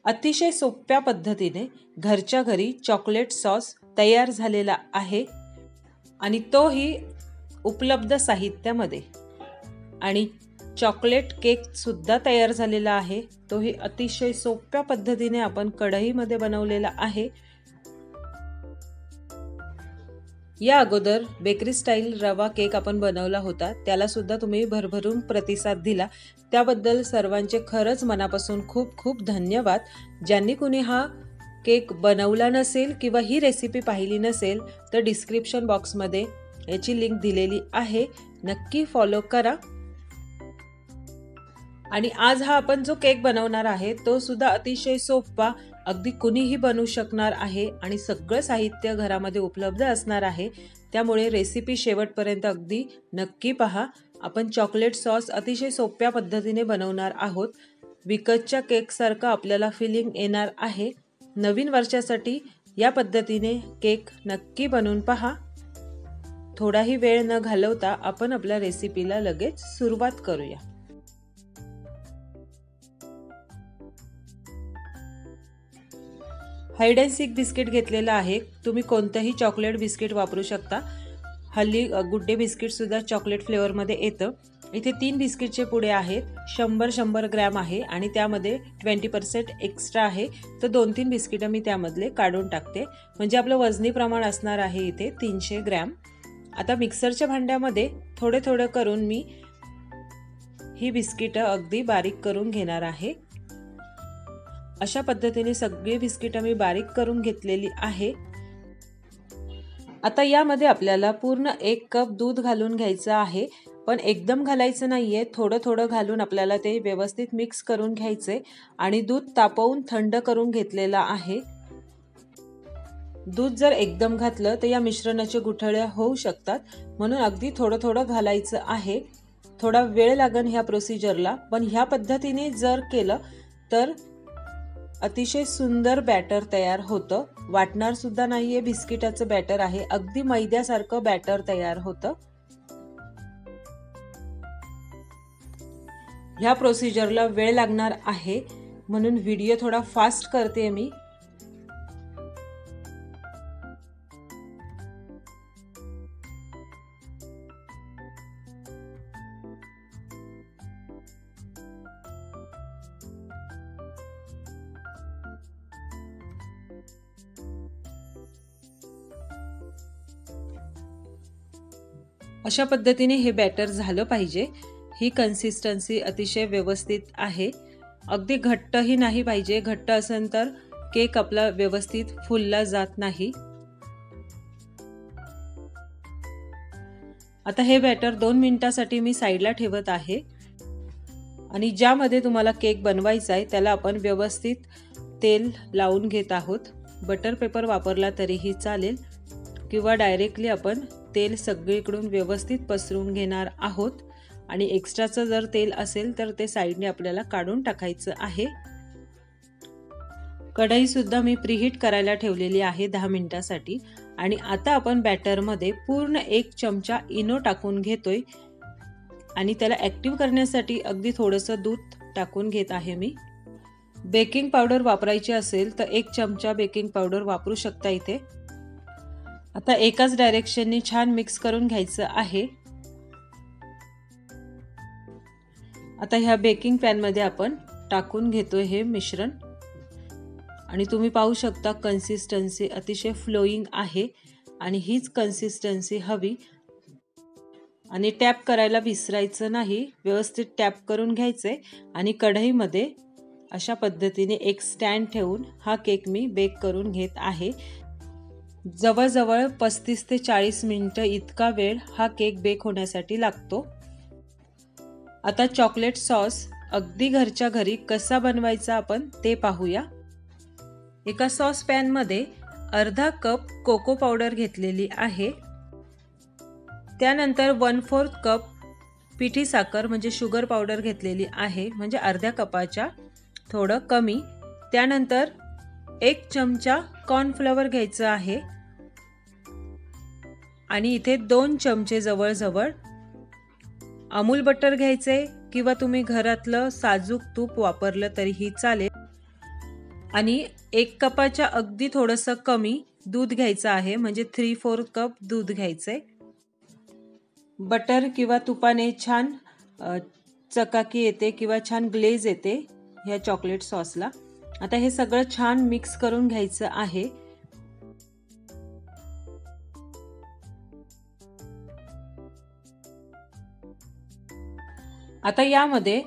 अतिशय सोप्या पद्धतीने घरच्या घरी चॉकलेट सॉस तयार झालेला आहे आणि तोही उपलब्ध साहित्यामध्ये। आणि चॉकलेट केक सुद्धा तयार झालेला आहे, तोही अतिशय सोप्या पद्धतीने आपण कढईमध्ये बनवलेला आहे। या अगोदर बेकरी स्टाईल रवा केक आपण बनवला होता, त्याला सुद्धा तुम्ही भरभरून प्रतिसाद दिला, त्याबद्दल सर्वांचे खरंच मनापासून खूप खूप धन्यवाद। ज्यांनी कुणी हा केक बनवला नसेल किंवा ही रेसिपी पाहिली नसेल तर डिस्क्रिप्शन बॉक्समध्ये याची लिंक दिलेली आहे, नक्की फॉलो करा। आणि आज हा आपण जो केक बनवणार आहे तो सुद्धा अतिशय सोपा, अगदी कुणीही बनवू शकणार आहे आणि सगळं साहित्य घरामध्ये उपलब्ध असणार आहे, त्यामुळे रेसिपी शेवटपर्यंत अगदी नक्की पहा। आपण चॉकलेट सॉस अतिशय सोप्या पद्धतीने बनवणार आहोत। विकतच्या केक सारखं आपल्याला फिलिंग येणार आहे। नवीन वर्षासाठी या पद्धतीने केक नक्की बनवून पहा। थोडाही वेळ न घालवता आपण आपल्या रेसिपीला लगेच सुरुवात करूया। हाइड अँड सीक बिस्किट घेतलेला आहे, तुम्ही कोणतेही चॉकलेट बिस्किट वापरू शकता। हल्ली गुड डे बिस्किट सुद्धा चॉकलेट फ्लेवर मध्ये येतं। इथे 3 बिस्किटचे पुडे आहेत, 100 ग्रॅम आहे आणि त्यामध्ये 20% एक्स्ट्रा आहे, तर 2-3 बिस्किट मी त्यामधले काढून टाकते, म्हणजे आपलं वजनी प्रमाण असणार आहे इथे 300 ग्रॅम। आता मिक्सरच्या भांड्यामध्ये थोडे थोडे करून मी ही बिस्किट अगदी बारीक करून घेणार आहे। अशा पद्धतीने सगळी बिस्किट मी बारीक करून घेतलेली आहे। आता यामध्ये आपल्याला पूर्ण 1 कप दूध घालून घ्यायचं आहे, पण एकदम घालायचं नाहीये, थोडं थोडं घालून आपल्याला ते व्यवस्थित मिक्स करून घ्यायचे। आणि दूध तापवून थंड करून घेतलेला आहे। दूध जर एकदम घातलं तर या मिश्रणाचे गुठळ्या होऊ शकतात, म्हणून अगदी थोडं थोडं घालायचं आहे। थोडा वेळ लागेल ह्या प्रोसिजरला, पण ह्या पद्धतीने जर केलं तर अतिशय सुंदर बॅटर तयार होतं। वाटणार सुद्धा नाहीये, बिस्किटाचं बॅटर आहे, अगदी मैद्यासारखं बॅटर तयार होतं। ह्या प्रोसिजरला वेळ लागणार आहे, म्हणून व्हिडिओ थोडा फास्ट करते मी। अशा पद्धतीने हे बॅटर झालं पाहिजे। ही कन्सिस्टन्सी अतिशय व्यवस्थित आहे, अगदी घट्टही नाही पाहिजे, घट्ट असेल तर केक आपला व्यवस्थित फुलला जात नाही। आता हे बॅटर 2 मिनिटांसाठी मी साईडला ठेवत आहे। आणि ज्यामध्ये तुम्हाला केक बनवायचा आहे त्याला आपण व्यवस्थित तेल लावून घेत आहोत। बटर पेपर वापरला तरीही चालेल किंवा डायरेक्टली आपण तेल सगळीकडून व्यवस्थित पसरवून घेणार आहोत। आणि एक्स्ट्राचं जर तेल असेल तर ते साईडने आपल्याला काढून टाकायचं आहे। कढई सुद्धा मी प्रीहीट करायला ठेवलेली आहे 10 मिनिटांसाठी। आणि आता आपण बॅटरमध्ये पूर्ण 1 चमचा इनो टाकून घेतोय आणि त्याला ऍक्टिव्ह करण्यासाठी अगदी थोडंसं दूध टाकून घेत आहे मी। बेकिंग पावडर वापरायची असेल तर 1 चमचा बेकिंग पावडर वापरू शकता इथे। आता एकाच डायरेक्शनने छान मिक्स करून घ्यायचं आहे। आता ह्या बेकिंग पॅन मध्ये आपण टाकून घेतोय हे मिश्रण आणि तुम्ही पाहू शकता कन्सिस्टन्सी अतिशय फ्लोइंग आहे आणि हीच कन्सिस्टन्सी हवी। आणि टॅप करायला विसरायचं नाही, व्यवस्थित टॅप करून घ्यायचे। आणि कढईमध्ये अशा पद्धतीने एक स्टँड ठेवून हा केक मी बेक करून घेत आहे। जवळजवळ 35 ते 40 मिनिटं इतका वेळ हा केक बेक होण्यासाठी लागतो। आता चॉकलेट सॉस अगदी घरच्या घरी कसा बनवायचा आपण ते पाहूया। एका सॉस पॅन मध्ये अर्धा कप कोको पावडर घेतलेली आहे। त्यानंतर 1/4 कप पिठी साखर म्हणजे शुगर पावडर घेतलेली आहे, म्हणजे अर्ध्या कपाच्या थोडं कमी। त्यानंतर 1 चमचा कॉर्नफ्लॉवर घ्यायचं आहे आणि इथे 2 चमचे जवळजवळ अमूल बटर घ्यायचे किंवा तुम्ही घरातलं साजूक तूप वापरलं तरीही चालेल। आणि 1 कपाच्या अगदी थोडंसं कमी दूध घ्यायचं आहे, म्हणजे 3/4 कप दूध घ्यायचंय. बटर किंवा तुपाने छान चकाकी येते किंवा छान ग्लेज येते ह्या चॉकलेट सॉसला. आता हे सगळं छान मिक्स करून घ्यायचं आहे. आता यामध्ये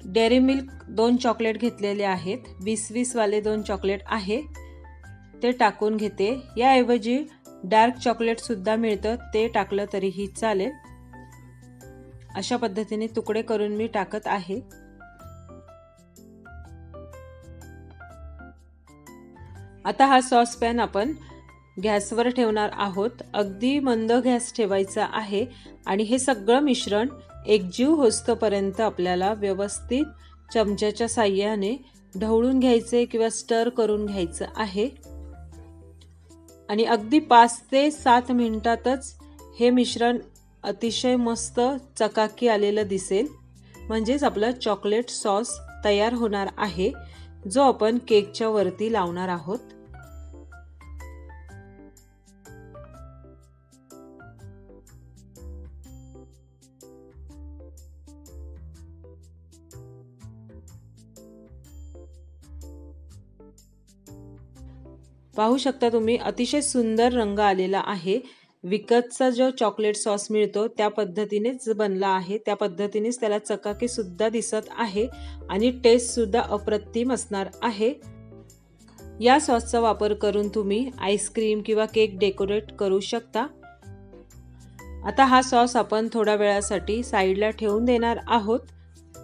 डेअरी मिल्क 2 चॉकलेट घेतलेले आहेत, 20-20 वाले 2 चॉकलेट आहे, ते टाकून घेते. याऐवजी डार्क चॉकलेट सुद्धा मिळतं, ते टाकलं तरीही चालेल. अशा पद्धतीने तुकडे करून मी टाकत आहे. आता हा सॉस पॅन आपण गॅसवर ठेवणार आहोत. अगदी मंद गॅस ठेवायचा आहे आणि हे सगळं मिश्रण एकजीव होईपर्यंत आपल्याला व्यवस्थित चमच्याच्या साहाय्याने ढवळून घ्यायचे किंवा स्टर करून घ्यायचं आहे. आणि अगदी 5 ते 7 मिनिटातच हे मिश्रण अतिशय मस्त चकाकी आलेलं दिसेल, म्हणजेच आपला चॉकलेट सॉस तयार होणार आहे, जो आपण केकच्या वरती लावणार आहोत. पाहू शकता तुम्ही, अतिशय सुंदर रंग आलेला आहे. विकतचा जो चॉकलेट सॉस मिळतो त्या पद्धतीनेच बनला आहे, त्या पद्धतीनेच त्याला चकाकी सुद्धा दिसत आहे आणि टेस्ट सुद्धा अप्रतिम असणार आहे. या सॉसचा वापर करून तुम्ही आईस्क्रीम किंवा केक डेकोरेट करू शकता. आता हा सॉस आपण थोड्या वेळासाठी साईडला ठेवून देणार आहोत.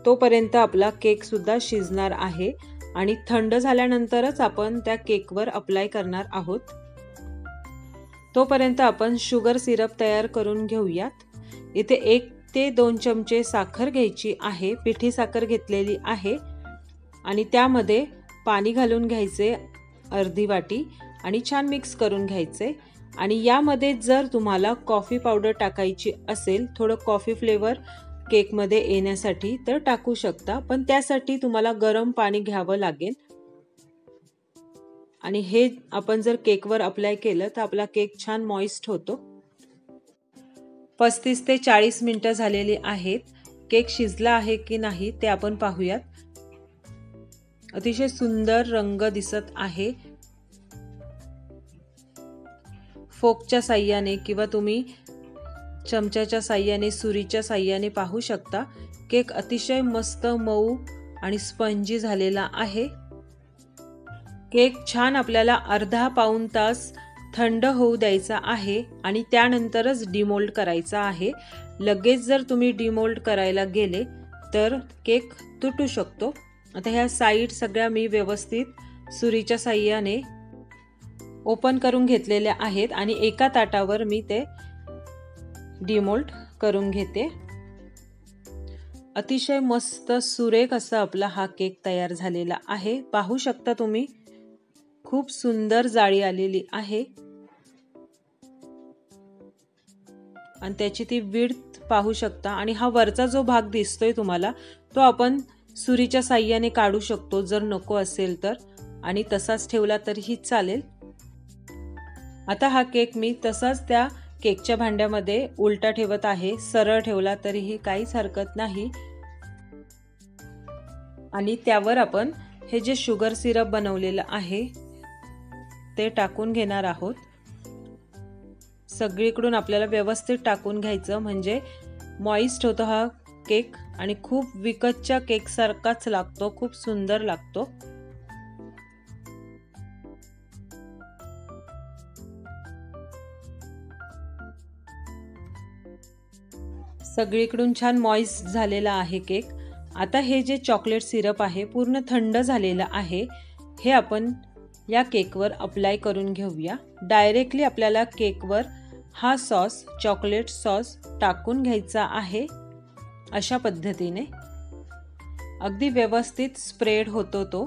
तोपर्यंत आपला केक सुद्धा शिजणार आहे आणि थंड झाल्यानंतरच आपण त्या केकवर अप्लाय करणार आहोत. तोपर्यंत आपण शुगर सिरप तयार करून घेऊयात. इथे 1 ते 2 चमचे साखर घ्यायची आहे, पिठी साखर घेतलेली आहे आणि त्यामध्ये पाणी घालून घ्यायचे अर्धी वाटी आणि छान मिक्स करून घ्यायचे. आणि यामध्ये जर तुम्हाला कॉफी पावडर टाकायची असेल, थोडं कॉफी फ्लेवर केकमध्ये येण्यासाठी, तर टाकू शकता, पण त्यासाठी तुम्हाला गरम पाणी घ्यावं लागेल. आणि हे आपण जर केकवर अप्लाय केलं तर आपला केक छान मॉइस्ट होतो. 35 ते 40 मिनिटं झालेली आहेत. केक शिजला आहे की नाही ते आपण पाहूयात. अतिशय सुंदर रंग दिसत आहे. फोकच्या साहाय्याने किंवा तुम्ही चमच्याच्या साहाय्याने, सुरीच्या साहाय्याने पाहू शकता, केक अतिशय मस्त मऊ आणि स्पंजी झालेला आहे. केक छान आपल्याला अर्धा पाऊण तास थंड होऊ द्यायचा आहे आणि त्यानंतरच डिमोल्ड करायचा आहे. लगेच जर तुम्ही डिमोल्ड करायला गेले तर केक तुटू शकतो. आता ह्या साईड सगळ्या मी व्यवस्थित सुरीच्या साहाय्याने ओपन करून घेतलेल्या आहेत आणि एका ताटावर मी ते डिमोल्ड करून घेते. अतिशय मस्त सुरेख असा आपला हा केक तयार झालेला आहे. पाहू शकता तुम्ही, खूप सुंदर जाळी आलेली आहे आणि त्याची ती विड्थ पाहू शकता. आणि हा वरचा जो भाग दिसतोय तुम्हाला, तो आपण सुरीच्या साहाय्याने काढू शकतो जर नको असेल तर, आणि तसाच ठेवला तरीही चालेल. आता हा केक मी तसाच त्या केकच्या भांड्यामध्ये उलटा ठेवत आहे. सरळ ठेवला तरीही काहीच हरकत नाही. आणि त्यावर आपण हे जे शुगर सिरप बनवलेलं आहे ते टाकून घेणार आहोत. सगळीकडून आपल्याला व्यवस्थित टाकून घ्यायचं, म्हणजे मॉइस्ट होतो हा केक आणि खूप विकतच्या केक सारखाच लागतो, खूप सुंदर लागतो. सगळीकडून छान मॉइस्ट झालेला आहे केक. आता हे जे चॉकलेट सिरप आहे पूर्ण थंड झालेलं आहे, हे आपण या केकवर अप्लाय करून घेऊया. डायरेक्टली आपल्याला केकवर हा सॉस, चॉकलेट सॉस टाकून घ्यायचा आहे. अशा पद्धतीने अगदी व्यवस्थित स्प्रेड होतो तो.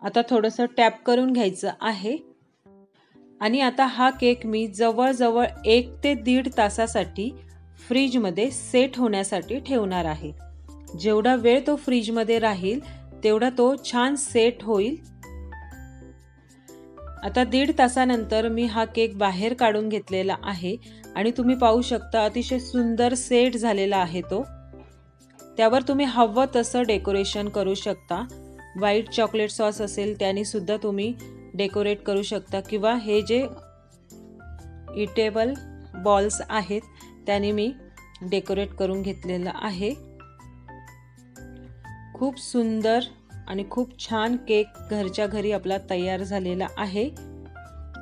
आता थोडंसं टॅप करून घ्यायचं आहे आणि आता हा केक मी जवळजवळ 1 ते 1.5 तासासाठी फ्रीजमध्ये सेट होण्यासाठी ठेवणार आहे। जेवढा वेळ तो फ्रीजमध्ये राहील तेवढा तो छान सेट होईल। आता 1.5 तासानंतर मी हा केक बाहेर काढून घेतलेला आहे आणि तुम्ही पाहू शकता अतिशय सुंदर सेट झालेला आहे तो। त्यावर तुम्ही हवं तसं डेकोरेशन करू शकता। व्हाईट चॉकलेट सॉस असेल त्याने सुद्धा तुम्ही डेकोरेट करू शकता किंवा हे जे इटेबल बॉल्स आहेत त्याने मी डेकोरेट करून घेतलेलं आहे। खूप सुंदर आणि खूप छान केक घरच्या घरी आपला तयार झालेला आहे।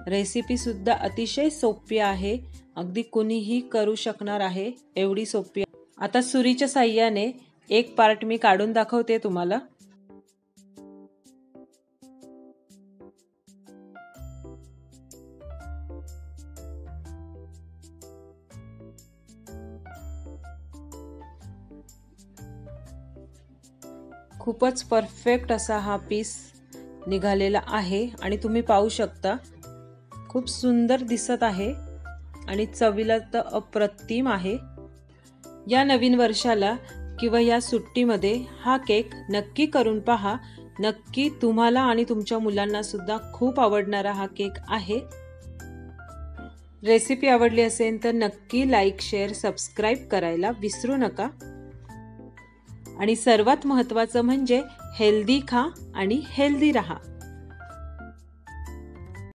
रेसिपी सुद्धा अतिशय सोपी आहे, अगदी कोणीही करू शकणार आहे, एवढी सोपी। आता सुरीच्या साहाय्याने एक पार्ट मी काढून दाखवते तुम्हाला। खूपच परफेक्ट असा हा पीस निघालेला आहे आणि तुम्ही पाहू शकता खूप सुंदर दिसत आहे आणि चवीला तर अप्रतिम आहे। या नवीन वर्षाला किंवा या सुट्टीमध्ये हा केक नक्की करून पहा। नक्की तुम्हाला आणि तुमच्या मुलांना सुद्धा खूप आवडणारा हा केक आहे। रेसिपी आवडली असेल तर नक्की लाईक, शेअर, सबस्क्राईब करायला विसरू नका। आणि सर्वात महत्त्वाचं म्हणजे हेल्दी खा आणि हेल्दी रहा।